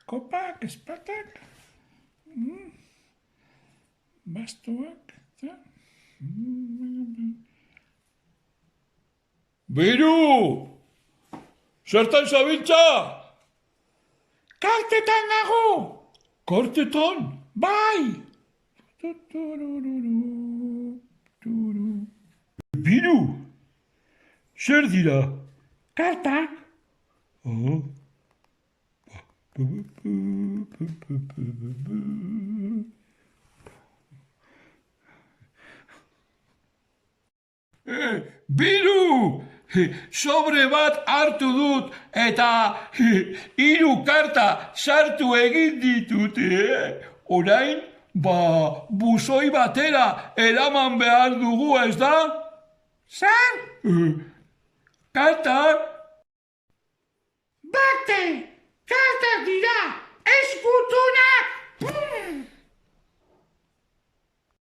Kopak, espatak, bastuak, Biru! Zertan zabiltza? Kartetan nago! Kartetan? Bai! Biru! Zer dira? Kartak! Biru! Sobre bat hartu dut eta 3 karta sartu egin ditut. Orain, buzoi batera eraman behar dugu, ez da? Zer? Kartak